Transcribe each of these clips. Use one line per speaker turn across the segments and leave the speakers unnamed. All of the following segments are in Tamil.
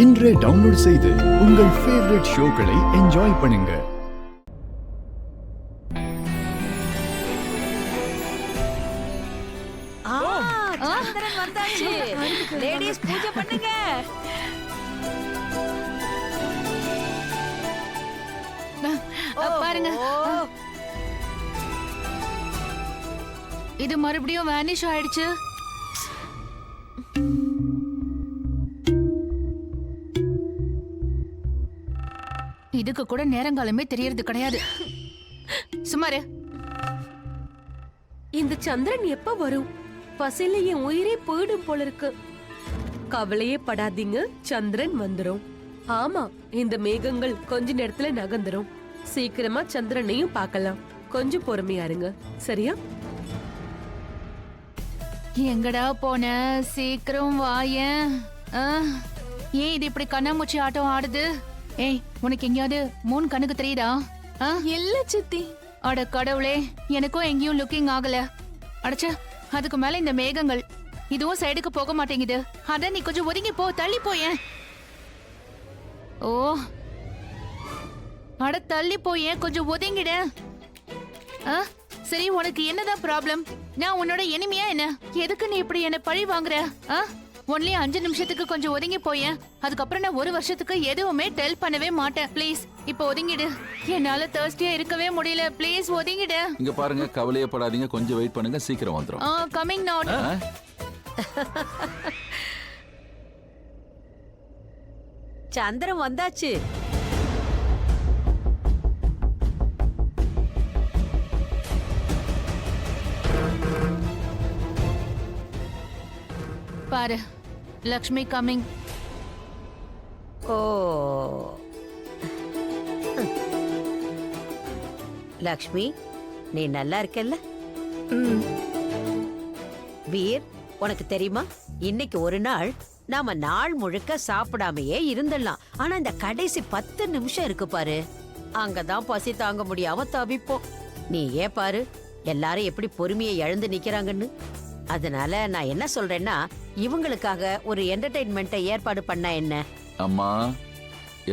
இன்றே டவுன்லோட் செய்து உங்கள் ஃபேவரட் ஷோக்களை என்ஜாய் பண்ணுங்க.
சந்திரன் வந்தாச்சு. லேடீஸ் பூஜை பண்ணுங்க.
பாருங்க, இது மறுபடியும் வேனிஷ் ஆயிடுச்சு. இதுக்கு கூட நேரங்காலமே தெரியறது கிடையாது. சுமாரு,
இந்த சந்திரன் எப்ப வரும்? பசில என் உயிரே போயிடும் போல இருக்கு. கவலையே படாதீங்க, சந்திரன் வந்துரும். ஆமா, இந்த மேகங்கள் கொஞ்ச நேரத்துல நகர்ந்துரும். சீக்கிரமா சந்திரனையும் பார்க்கலாம். கொஞ்சம் பொறுமையா இருங்க, சரியா?
எங்கடா போன? சீக்கிரம் வாயேன். ஏன் இது இப்படி கண்ணாமூச்சி ஆட்டம் ஆடுது? ஏய், உனக்கு எங்கேயாவது மூணு கணக்கு தெரியுதா?
இல்ல சித்தி.
அட கடவுளே, எனக்கும் எங்கேயும் லுக்கிங் ஆகல. அடச்ச, அதுக்கு மேல இந்த மேகங்கள் இதுவும் சைடுக்கு போக மாட்டேங்குது. அத நீ கொஞ்சம் ஒதுங்கி போ, தள்ளி போயேன். ஓ, அட தள்ளி போயேன், கொஞ்சம் ஒதுங்கிட. சரி, உனக்கு என்னதான் ப்ராப்ளம்? நான் உன்னோட எனிமையா என்ன? எதுக்கு நீ இப்படி என்ன பழி வாங்குற? ஒன்லி 5 நிமிஷத்துக்கு கொஞ்சம் ஒதுங்கி போயேன். அதுக்கப்புறம் நான் 1 வருஷத்துக்கு எதுவுமே டெல் பண்ணவே மாட்டேன். ப்ளீஸ் இப்போ ஒதுங்கிடு. என்னால தர்ஸ்டியா இருக்கவே முடியல. ப்ளீஸ் ஒதுங்கிடு.
இங்க பாருங்க, கவலையே படாதீங்க, கொஞ்சம் வெயிட் பண்ணுங்க, சீக்கிரம் வந்துரும்.
கமிங் நவ.
சந்திரன் வந்தாச்சு.
பாரு, லக்ஷ்மி கமிங்.
ஓ, லக்ஷ்மி, நீ நல்லா இருக்கல்ல? வீர், உனக்கு தெரியுமா, இன்னைக்கு ஒரு நாள் நாம நாள் முழுக்க சாப்பிடாமையே இருந்துடலாம். ஆனா இந்த கடைசி 10 நிமிஷம் இருக்கு பாரு, அங்கதான் பசி தாங்க முடியாம தவிப்போம். நீ ஏன் பாரு, எல்லாரும் எப்படி பொறுமையை இழந்து நிக்கிறாங்கன்னு. அதனால நான் என்ன சொல்றேன்னா, இவங்களுக்காக ஒரு என்டர்டெயின்மெண்ட்டை ஏற்பாடு பண்ணா என்ன?
அம்மா,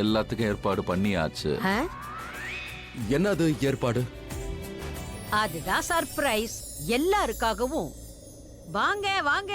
எல்லாத்துக்கும் ஏற்பாடு பண்ணியாச்சு.
என்னது ஏற்பாடு?
அதுதான் சர்ப்ரைஸ் எல்லாருக்காகவும். வாங்க வாங்க.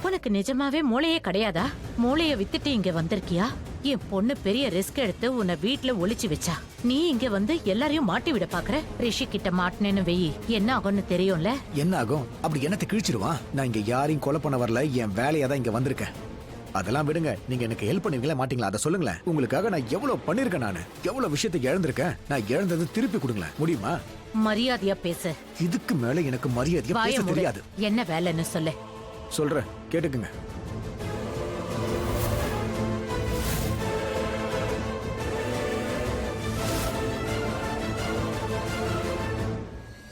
உனக்கு நிஜமாவே மூளையே கிடையாதா? மூளைய வித்துட்டு இங்க வந்திருக்கியா? என் பொண்ணு பெரிய ரிஸ்க் எடுத்து உன்னை வீட்டுல ஒளிச்சு வச்சா. நீ இங்க வந்து எல்லாரையும் மாட்டி விட பாக்குற. ரிஷி கிட்ட மாட்டினேன்னு வெயி, என்ன ஆகும்னு தெரியும்ல?
என்ன ஆகும்? அப்படி என்னத்தை கிழிச்சிருவான்? நான் இங்க யாரையும் கொலை பண்ண வரல, என் வேலையா தான் இங்க வந்திருக்கேன். அதெல்லாம் விடுங்க, நீங்க எனக்கு ஹெல்ப் பண்ணுவீங்களா மாட்டீங்களா அதை சொல்லுங்களேன். உங்களுக்காக நான் எவ்வளவு பண்ணிருக்கேன், நானு எவ்வளவு விஷயத்தை இழந்திருக்கேன். நான் இழந்தது திருப்பி கொடுங்களேன், முடியுமா?
மரியாதையா பேசு.
இதுக்கு மேல எனக்கு மரியாதையா பேச தெரியாது.
என்ன வேலைன்னு சொல்லு.
சொல்றேன், கேட்டுக்குங்க.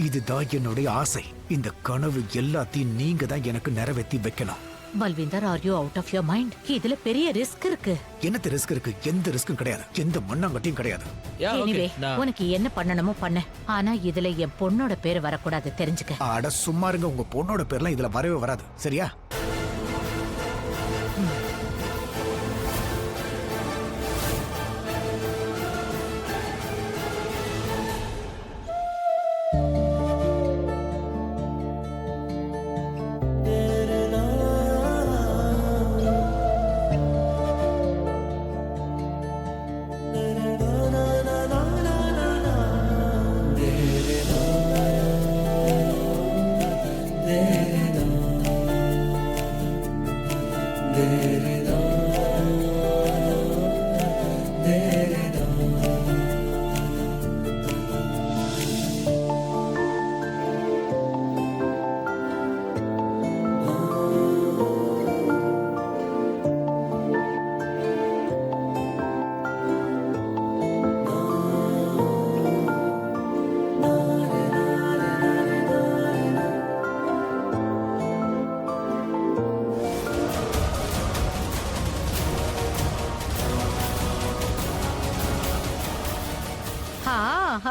இதுதான் என்னுடைய ஆசை. இந்த கனவு எல்லாத்தையும் நீங்க தான் எனக்கு நிறைவேற்றி வைக்கணும்.
Balwinder, are you out of your mind? இதுல பெரிய ரிஸ்க் இருக்கு.
என்னத்த ரிஸ்க் இருக்கு? எந்த ரிஸ்க்கும் கிடையாது, எந்த மண்ணாங்கட்டியும் கிடையாது.
எனிவே, உனக்கு என்ன பண்ணணுமோ பண்ண. ஆனா இதுல என் பொண்ணோட பேரு வரக்கூடாது, தெரிஞ்சுக்க.
அட சும்மா இருங்க, உங்க பொண்ணோட பேர்லாம் இதுல வரவே வராது, சரியா?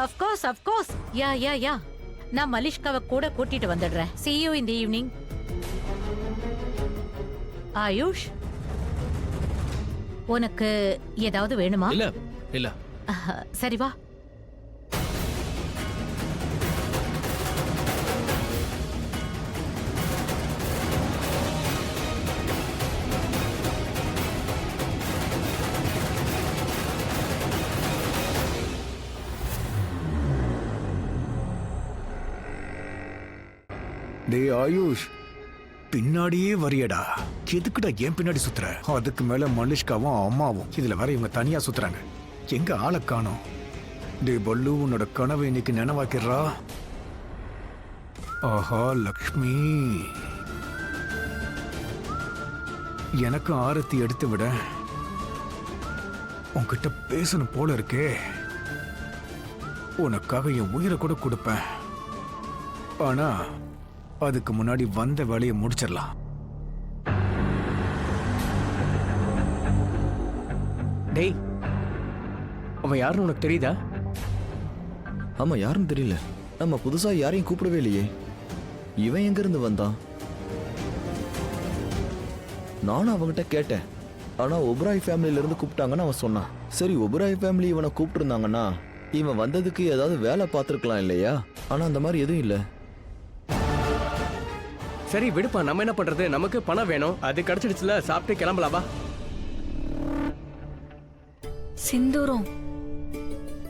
அஃப்கோர்ஸ் அஃப்கோர்ஸ் யா யா யா நான் மலிஷ்காவை கூட கூட்டிட்டு வந்துடுறேன். see you in the evening. AYUSH, உனக்கு ஏதாவது வேணுமா?
இல்ல இல்ல
சரி வா.
டேய் ஆயுஷ், பின்னாடியே வரியடா. எதுக்குடா ஏன் பின்னாடி சுத்துற? அதுக்கு மேல மலிஷ்காவும் அம்மாவும் இதுல வேற இவங்க தனியா சுத்துறாங்க. எங்க ஆளை காணோம்? டேய் பல்லு, உன்னோட கனவை இன்னைக்கு நினைவாக்கிறா. ஆஹா லக்ஷ்மி, எனக்கு ஆரத்தி எடுத்து விட. உன்கிட்ட பேசணும் போல இருக்கே. உனக்காக என் உயிரை கூட கொடுப்பேன். ஆனா அதுக்கு முன்னாடி வந்த வேலையை முடிச்சிடலாம்.
டேய், அவன் யாருன்னு உனக்கு தெரியுதா?
ஆமா, யாருன்னு தெரியல. நம்ம புதுசா யாரையும் கூப்பிடவே இல்லையே. இவன் எங்க இருந்து வந்தான்? நானும் அவன்கிட்ட கேட்டேன். ஆனா ஒபராய் ஃபேமிலியில இருந்து கூப்பிட்டாங்கன்னு அவன் சொன்னான். சரி, ஒபராய் ஃபேமிலி இவனை கூப்பிட்டு இருந்தாங்கன்னா இவன் வந்ததுக்கு ஏதாவது வேலை பார்த்துருக்கலாம் இல்லையா? ஆனா அந்த மாதிரி எதுவும் இல்லை.
சரி விடுப்பா, நம்ம என்ன பண்றது? நமக்கு பணம் வேணும், அது கிடைச்சிடுச்சுல, சாப்பிட்டு கிளம்பலாவா?
சிந்தூரம்.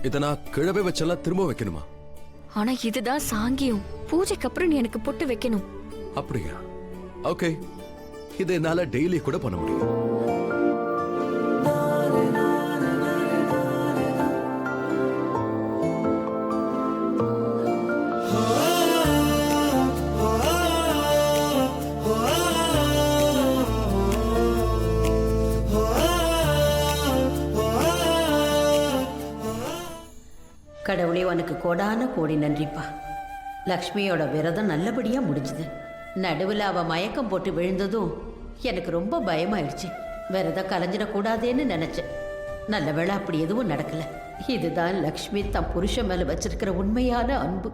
இத நான் கிழவே வச்செல்லாம் திரும்ப வைக்கணுமா?
ஆனா இதுதான் சாங்கியம். பூஜைக்கு அப்புறம் நீ எனக்கு பொட்டு வைக்கணும்.
அப்படியா? ஓகே, இதை என்னால டெய்லி கூட பண்ண முடியும்.
கடவுளே, உனக்கு கோடான கோடி நன்றிப்பா. லக்ஷ்மியோட விரதம் நல்லபடியா முடிஞ்சுது. நடுவில் அவ மயக்கம் போட்டு விழுந்ததும் எனக்கு ரொம்ப பயமாயிடுச்சு. விரதம் கலைஞ்சிடக்கூடாதேன்னு நினைச்சேன். நல்ல வேளை அப்படி எதுவும் நடக்கல. இதுதான் லக்ஷ்மி தன் புருஷன் மேல வச்சிருக்கிற உண்மையான அன்பு.